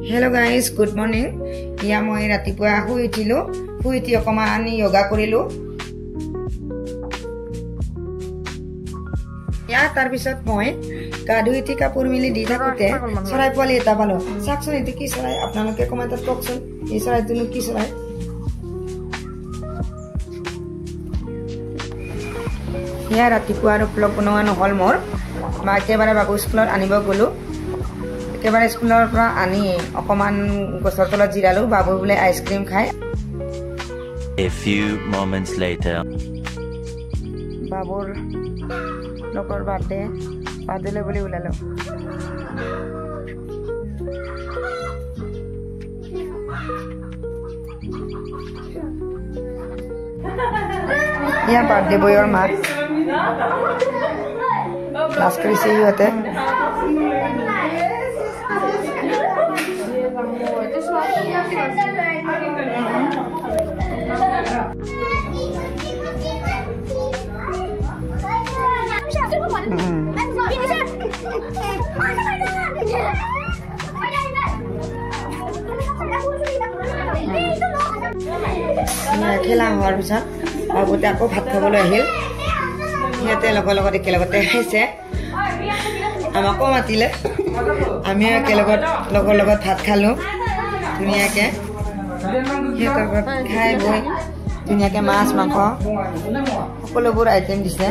Hello guys, good morning. Iya moi ratipua hui uthi okoman yoga korilu. Ya tar pisot moi gadu uthi kapur mili di thakute sarai poli eta palo. Sakson etu ki sarai apnaloke komentar kokson. Ei sarai tunu ki sarai? Ya ratipua aro vlog bonoano hol mor. Ma ekebare babu schoolor anibo golu. একেবারে স্কুলৰ পৰা আনি অকমান গছৰ তলত জিৰালো বাবু বলে আইসক্ৰিম খায় A few moments later বাবুৰ লগৰ বাৰ্থডে পাদিলে বুলি উলালো ইয়া বাৰ্থডে বয়ৰ মা ক্লাস কৰিছে ইহঁতে খেলা হোৱাৰ পিছত বাবুতে আকৌ ভাত খাবলৈ আহিল সিহঁতে লগৰ একেলগতে খাইছে আমাকো মাতিলে আমি একেলগত লগৰ লগত ভাত খালো ধুনীয়াকে সিহঁতৰ ঘৰত খাই বৈ ধুনীয়াকে মাছ মাংস সকলোবোৰ আইটেম দিছে